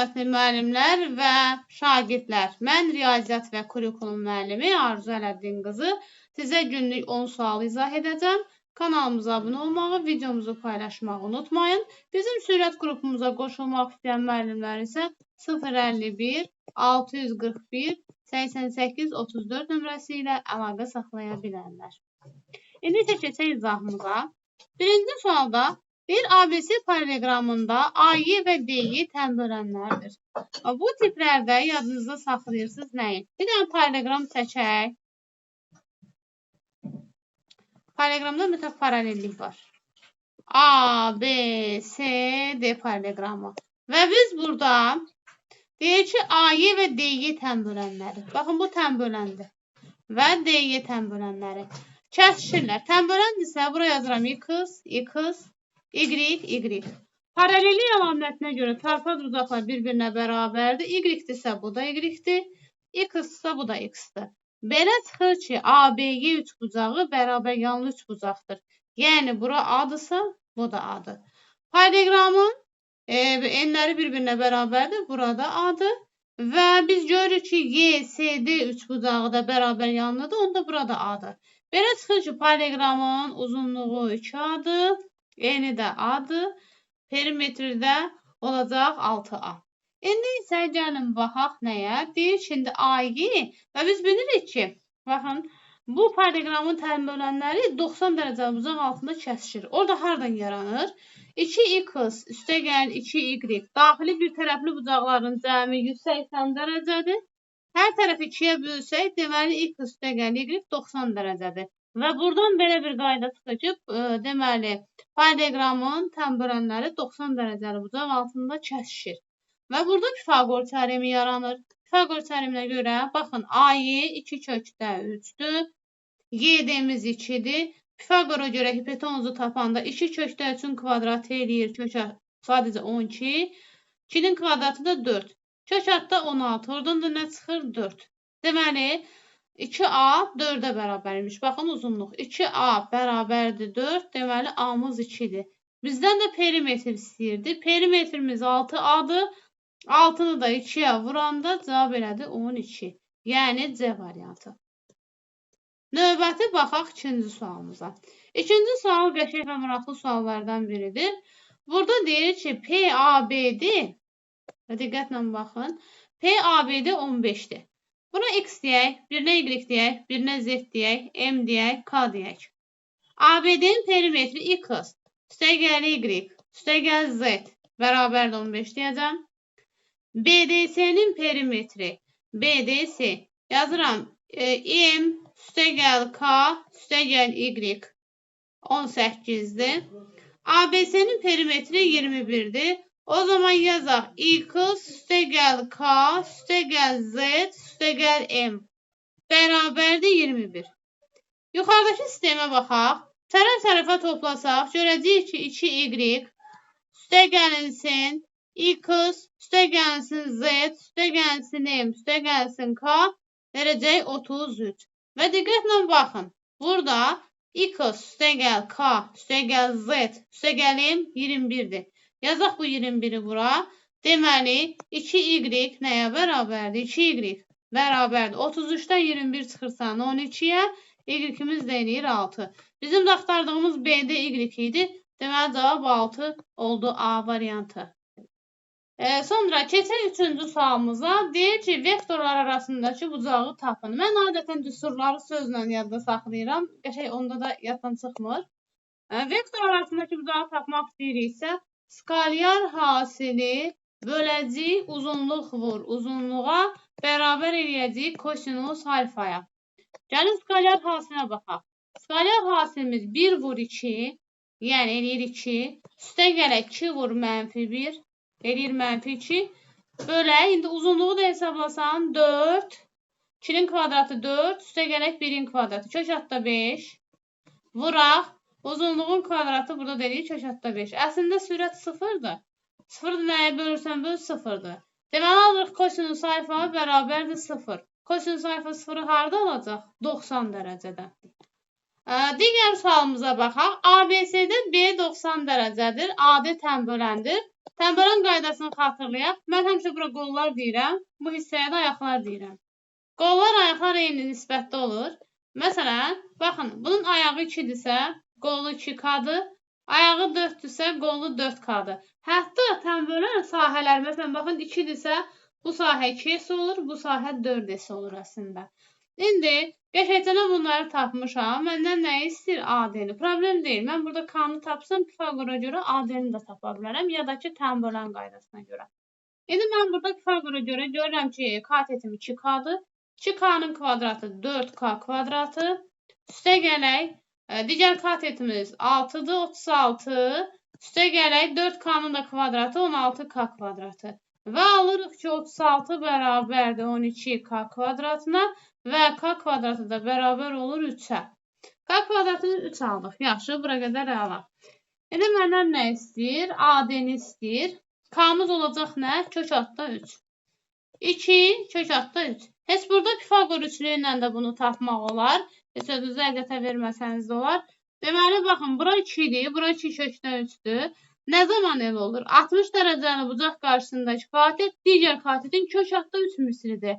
Müəllimlər və şagirdlər. Mən riyaziyyat və kurikulum müəllimi Arzu Ələddin qızı sizə günlük 10 sual izah edəcəm. Kanalımıza abunə olmağı, videomuzu paylaşmağı unutmayın. Bizim sürət qrupumuza qoşulmaq istəyən müəllimlər isə 051 641 88 34 nömrəsi ilə əlaqə saxlaya bilərlər. İndi keçək izahımıza. Birinci sualda bir ABC paralelogramında A'yı və D'yi tən bölənlərdir. Bu tiplərdə yadınızda saxlayırsınız nəyi? Bir dənə paralelogram çəkək. Paralelogramda mütləq paralellik var. A, B, C, D paralelogramı. Və biz burada deyək ki, A'yı və D'yi tən bölənləri. Baxın, bu tən böləndir. Və D'yi tən bölənləri. Kəsişirlər. Tən böləndirsə, buraya yazıram X, X, Y, Y. Paralellik əlamətinə görə tərəfəd uzaqlar bir-birinə bərabərdir. Y-dirsə bu da Y-dir. X-dirsə bu da X-dir. Belə çıxır ki, ABY üçbucağı bərabər yanlı üçbucaqdır. Yəni, bura A-dırsa, bu da A-dır. Paralelogramın enləri bir-birinə bərabərdir. Burada A-dır. Və biz görürük ki, YCD üçbucağı da bərabər yanlıdır. Onda burada A-dır. Belə çıxır ki, paralelogramın uzunluğu 2A-dır. Eni də A-dır. Perimetri də olacaq 6A. İndi isə gəlin baxaq nəyə? Deyir ki, indi A'yı və biz bilirik ki, baxın, bu paralelogramın tən bölənləri 90 dərəcə bucaq altında kəsişir. Orada hardan yaranır? 2x üstəgəl 2y daxili bir tərəfli bucaqların cəmi 180 dərəcədir. Hər tərəfi 2-yə bölsək, deməli x üstəgəl y 90 dərəcədir. Və buradan belə bir qayda çıxır ki, deməli, paralelogramın tən bölənləri 90 dərəcəli bucaq altında kəsişir. Və burada Pifaqor teoremi yaranır. Pifaqor teoreminə görə, baxın, A'yı 2 kökdə 3-dür, YD-miz 2-dir. Pifaqora görə hipotenuzu tapanda 2 kökdə 3-ün kvadratı eləyir kökə sadəcə 12, 2-nin kvadratı da 4. Kök altda 16, oradan da nə çıxır? 4. Deməli, 2A 4-ə bərabərmiş. Baxın, uzunluq. 2A bərabərdir 4. Deməli, A'mız 2-dir. Bizdən də perimetr istəyirdi. Perimetrimiz 6A-dır. 6-nı da 2-yə vuranda cavab elədi 12. Yəni, C variantı. Növbəti baxaq ikinci sualımıza. İkinci sual qəşəng və maraqlı suallardan biridir. Burada deyir ki, PABD, diqqətlə baxın, PABD 15-dir. Buna x deyək, birinə y deyək, birinə z deyək, m deyək, k deyək. ABD-nin perimetri x, üstəgəl y, üstəgəl z bərabərdir 15 deyəcəm. BDS-nin perimetri BDS yazıram m, üstəgəl k, üstəgəl y 18-dir. ABS-nin perimetri 21-dir. O zaman yazaq x üstəgəl k, üstəgəl z, üstəgəl m bərabərdir 21. Yuxarıdakı sistemə baxaq. Tərəf-tərəfə toplasaq, görəcəyik ki, 2y üstəgəlinsin x, üstəgəlinsin z, üstəgəlinsin m, üstəgəlinsin k verəcək 33. Və diqqətlə baxın. Burada x üstəgəl k, üstəgəl z, üstəgəl m 21-dir. Yazaq bu 21-i bura. Deməli, 2y nəyə bərabərdir? 2y bərabərdir. 33-dən 21 çıxırsa 12-yə, y-imiz də eləyir 6. Bizim də axtardığımız B-də y idi. Deməli, cavab 6 oldu A variantı. Sonra keçək üçüncü sualımıza. Deyir ki, vektorlar arasındakı bucağı tapın. Mən adətən düsturları sözlə yadda saxlayıram. Qəşəng onda da yaddan çıxmır. Vektor arasındakı bucağı tapmaq istəyiriksə, skalyar hasili böləcəyik uzunluq vur uzunluğa bərabər eləyəcəyik kosinus alfaya. Gəlin skalyar hasilə baxaq. Skalyar hasilimiz 1 vur 2, yəni eləyir 2. Üstəgələ 2 vur mənfi 1, eləyir mənfi 2. Böyle, indi uzunluğu da hesablasan 4. 2'nin kvadratı 4, üstəgələk 1'in kvadratı. Kök altda 5. Vuraq. Uzunluğun kvadratı burada dedik kök altda 5. Əslində sürət 0'dır. 0'dır nəyə bölürsən böl 0'dır. Deməli alırıq kosinus alfa bərabərdir 0. Kosinus alfa 0'ı harada olacaq? 90 dərəcədə. Digər sualımıza baxaq. ABC'də B 90 dərəcədir. AD tən böləndir. Tənbələn qaydasını xatırlayaq. Mən həmişə bura qollar deyirəm. Bu hissəyə də ayaqlar deyirəm. Qollar, ayaqlar eyni nisbətdə olur. Məsələn, baxın, bunun ayağı 2-dirsə, qolu 2K-dır. Ayağı 4-dürsə, qolu 4K-dır. Hətta tənbələn sahələr, məsələn, baxın, 2-dirsə, bu sahə 2S olur, bu sahə 4S olur əslində. İndi qəşəngcə bunları tapmışam. Məndən nə istəyir? AD-ni. Problem deyil. Mən burada K-nı tapsam, Pifagora görə AD-ni də tapa bilərəm, ya da ki, tənbələn qaydasına görə. İndi mən burada Pifagora görə görürəm ki, katetim 2K-dır. 2K-nın kvadratı 4K kvadratı. Üstə gələk, digər katetimiz 6-dır, 36. Üstə gələk, 4K-nın da kvadratı 16K kvadratı. Və alırıq ki, 36 bərabərdir 12K kvadratına və K kvadratı da bərabər olur 3-ə. K kvadratını 3 aldıq. Yaxşı, bura qədər alaq. İndi məndən nə istəyir? AD-ni istəyir. K-mız olacaq nə? Kök altda 3. 2, kök altda 3. Heç burada Pifagor üçlüyü ilə də bunu tapmaq olar. Heç özünüzü əqətə verməsəniz də olar. Deməli, baxın, bura 2-dir, bura 2 kökdən 3-dür. Nə zaman elə olur? 60 dərəcəli bucaq qarşısındakı katet digər katetin kök altda 3 mislidir.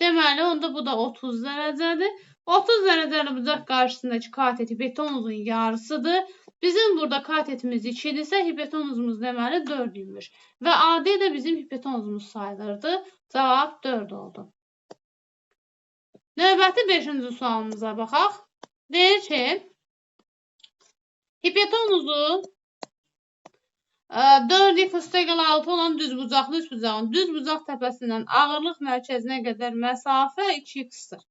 Deməli, onda bu da 30 dərəcədir. 30 dərəcəli bucaq qarşısındakı katet hipotenuzun yarısıdır. Bizim burada katetimiz 2-dirsə, hipotenuzumuz deməli 4 imiş. Və AD də bizim hipotenuzumuz sayılırdı. Cavab 4 oldu. Növbəti 5-ci sualımıza baxaq. Deyir ki, hipotenuzu 4x üstə eqal 6 olan düzbucaqlı üçbucağın düz bucaq təpəsindən ağırlıq mərkəzinə qədər məsafə 2x-dir.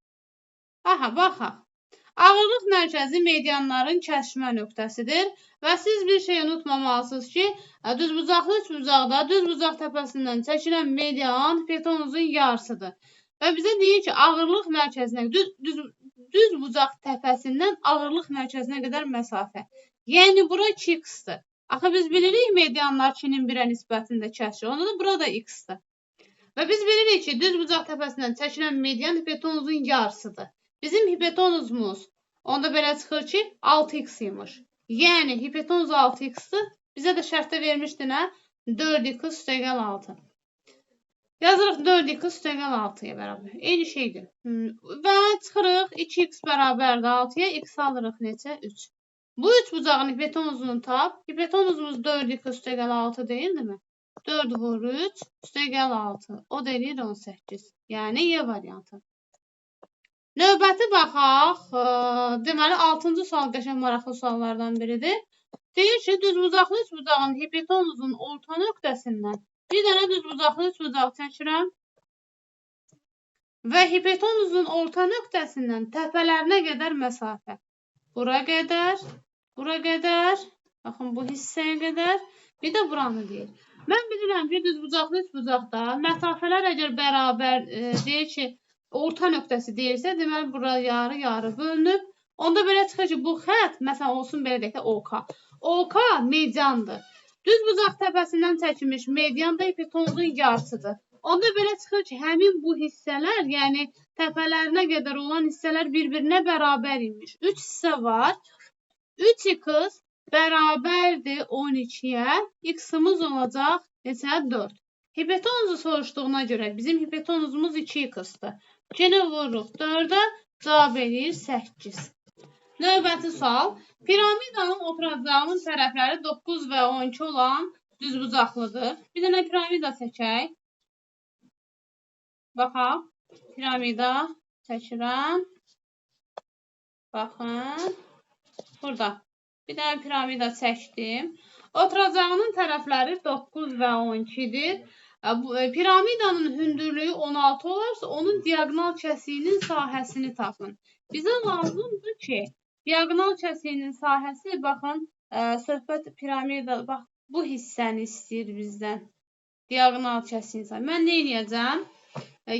Aha, baxaq. Ağırlıq mərkəzi medianların kəsişmə nöqtəsidir və siz bir şey unutmamalısınız ki, düzbucaqlı üçbucaqda düz bucaq təpəsindən çəkilən median hipotenuzun yarısıdır. Və bizə deyir ki, ağırlıq mərkəzinə, düz bucaq təpəsindən ağırlıq mərkəzinə qədər məsafə. Yəni, bura 2x-dir. Axı, biz bilirik medianlar 2-nin 1-ə nisbətində kəsir. Onda da burada x-dir. Və biz bilirik ki, düz bucaq təpəsindən çəkilən median hipotenuzun yarısıdır. Bizim hipotenuzumuz onda belə çıxır ki, 6x imiş. Yəni, hipotenuz 6x-dir. Bizə də şərtdə vermişdi nə? 4x üstə eqal 6. Yazırıq 4x üstə eqal 6-ya bərabər. Eyni şeydir. Və çıxırıq 2x bərabərdir 6-ya. X alırıq neçə? 3. Bu üç bucağın hipotenuzunu tap. Hipotenuzumuz 4x üstə eqal 6 deyildimi? 4 vur 3 üstə eqal 6. O da eləyir 18. Yəni, Y variantı. Növbəti baxaq. Deməli, 6-cı sual qəşəng maraqlı suallardan biridir. Deyir ki, düzbucaqlı üçbucağın hipotenuzun orta nöqtəsindən bir dənə düzbucaqlı üçbucaq çəkirəm və hipotenuzun orta nöqtəsindən təpələrinə qədər məsafə. Bura qədər, baxın, bu hissəyə qədər, bir də buranı deyir. Mən bilirəm ki, düzbucaqlı üçbucaqda məsafələr əgər bərabər deyir ki, orta nöqtəsi deyirsə, deməli, bura yarı bölünüb. Onda belə çıxır ki, bu xət, məsələn, olsun belə deyək də OK. OK mediandır. Düz bucaq təpəsindən çəkilmiş median da hipotenuzun yarısıdır. Onda belə çıxır ki, həmin bu hissələr, yəni təpələrinə qədər olan hissələr bir-birinə bərabər imiş. 3 hissə var. 3x bərabərdir 12-yə. X-ımız olacaq neçə? 4. Hipotenuzu soruşduğuna görə bizim hipotenuzumuz 2x-dır. Yenə vururuq 4-ə, cavab eləyir 8. Növbəti sual. Piramidanın oturacağının tərəfləri 9 və 12 olan düzbucaqlıdır. Bir dənə piramida çəkək. Baxaq. Piramida çəkirəm. Baxın. Burada. Bir dənə piramida çəkdim. Oturacağının tərəfləri 9 və 12-dir. Piramidanın hündürlüyü 16 olarsa, onun diagonal kəsiyinin sahəsini tapın. Bizə lazımdır ki, diagonal kəsiyinin sahəsi, baxın, söhbət piramida, bax, bu hissəni istəyir bizdən. Diagonal kəsiyin sahəsi. Mən nə edəcəm?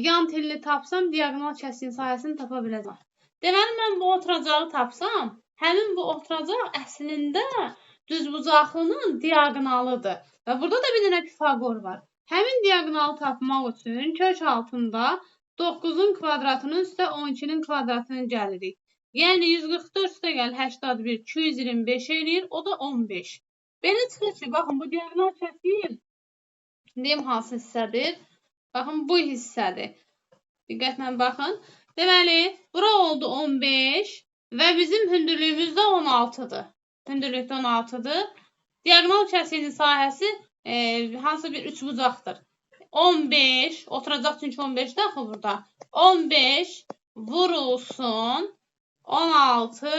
Yan telini tapsam, diagonal kəsiyin sahəsini tapa biləcəm. Deməli, mən bu oturacağı tapsam, həmin bu oturacaq əslində düzbucaqlının diagonalıdır. Və burada da bir dənə Pifagor var. Həmin diagonalı tapmaq üçün kök altında 9-un kvadratının üstə 12-nin kvadratını gəlirik. Yəni 144 üstə gəl 81, 225 eləyir, o da 15. Belə çıxır ki, baxın, bu diagonal kəsiyin Deyim hansı hissədir? Baxın, bu hissədir. Diqqətlə baxın. Deməli, bura oldu 15 və bizim hündürlüyümüz də 16-dır. Hündürlükdə 16-dır. Diagonal kəsiyin sahəsi hansı bir üçbucaqdır. 15, oturacaq çünki 15 də axı burada. 15 vurulsun 16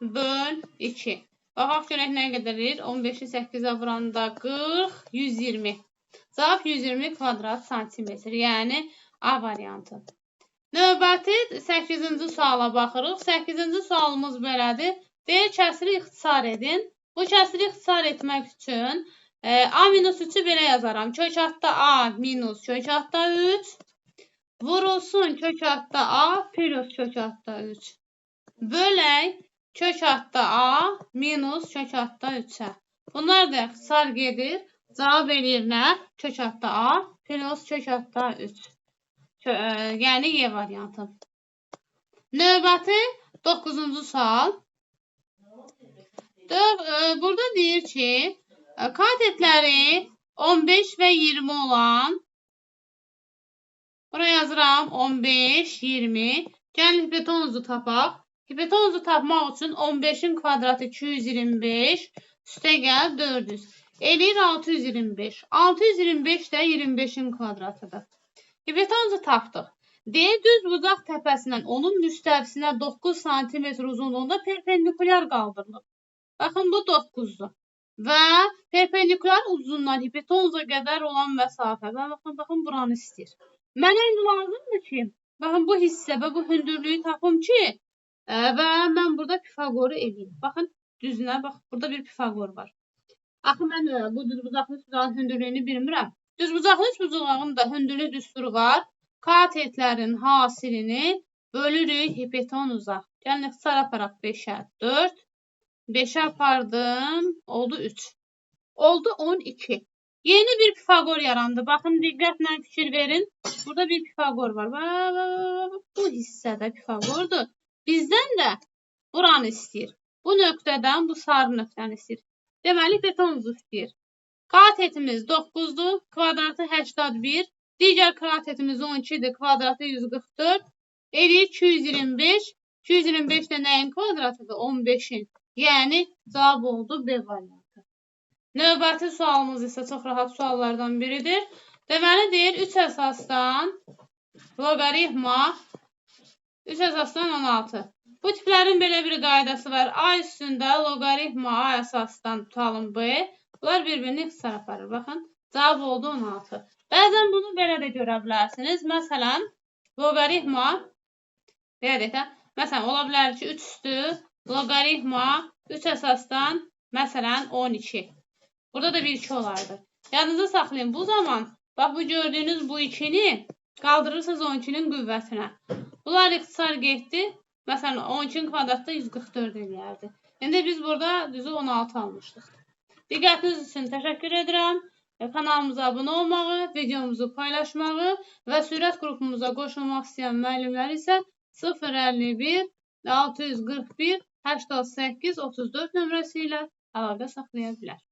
böl 2. Baxaq görək nə qədərir? 15-i 8-ə vuranda 40, 120. Cavab 120 kvadrat santimetr. Yəni A variantı. Növbəti 8-ci suala baxırıq. 8-ci sualımız belədir. Deyir, kəsiri ixtisar edin. Bu kəsiri ixtisar etmək üçün A-3-ü belə yazaram. Kök altda A minus kök altda 3 vurulsun kök altda A plus kök altda 3. Bölək kök altda A minus kök altda 3-ə. Bunlar da ixtisar gedir. Cavab eləyir nə? Kök altda A plus kök altda 3. Yəni Y variantı. Növbəti 9-cu sual. Burada deyir ki, katetləri 15 və 20 olan, buraya yazıram 15, 20. Gəlin hipotenuzu tapaq. Hipotenuzu tapmaq üçün 15-in kvadratı 225, üstə gəl 400. Eləyir 625. 625 də 25-in kvadratıdır. Hipotenuzu tapdıq. Deyir, düz bucaq təpəsindən onun müstəvisinə 9 cm uzunluğunda perpendikulyar qaldırılır. Baxın, bu 9-dur. Və perpendikulyar uzunluğundan hipotenuza qədər olan məsafə. Baxın, buranı istəyir. Mənə indi lazımdır ki, baxın, bu hissə və bu hündürlüyü tapım ki, və mən burada Pifagoru eləyim. Baxın, düzünə, bax, burada bir Pifagor var. Axı, mən bu düzbucaqlı üçbucağın hündürlüyünü bilmirəm. Düzbucaqlı üçbucağın da hündürlük düsturu var. Katetlərin hasilini bölürük hipotenuza. Gəlin, ixtisar aparaq 5-ə 4. 5'e apardım. Oldu 3. Oldu 12. Yeni bir Pifagor yarandı. Bakın diqqətlə fikir verin. Burada bir Pifagor var. Bu hissədə Pifagordur. Bizdən də buranı istəyir. Bu nöqtədən bu sarı nöqtəni istəyir. Deməli, hipotenuzu istəyir. Katetimiz 9'dur. Kvadratı 81. Digər katetimiz 12'dir. Kvadratı 144. Eləyir 225. 225 də nəyin kvadratıdır? 15'in. Yəni, cavab oldu B variantı. Növbəti sualımız isə çox rahat suallardan biridir. Deməli, deyir, 3 əsasdan loqaritma 3 əsasdan 16. Bu tiplərin belə bir qaydası var. A üstündə loqaritma A əsasdan tutalım B. Bunlar bir-birini ixtisar aparır. Baxın, cavab oldu 16. Bəzən bunu belə də görə bilərsiniz. Məsələn, loqaritma belə deyək də, məsələn, ola bilər ki, 3 üstü loqaritma 3 əsasdan, məsələn, 12. Burada da bir 2 olardı. Yadınızda saxlayın. Bu zaman, bax, bu gördüyünüz bu 2-ni qaldırırsınız 12-nin qüvvətinə. Bunlar ixtisar getdi. Məsələn, 12-nin kvadratda 144 eləyərdi. İndi biz burada düzü 16 almışdıq. Diqqətiniz üçün təşəkkür edirəm. Kanalımıza abunə olmağı, videomuzu paylaşmağı və sürət qrupumuza qoşulmaq istəyən müəllimlər isə 051 641 88 34 nömrəsi ilə əlaqə saxlaya bilər.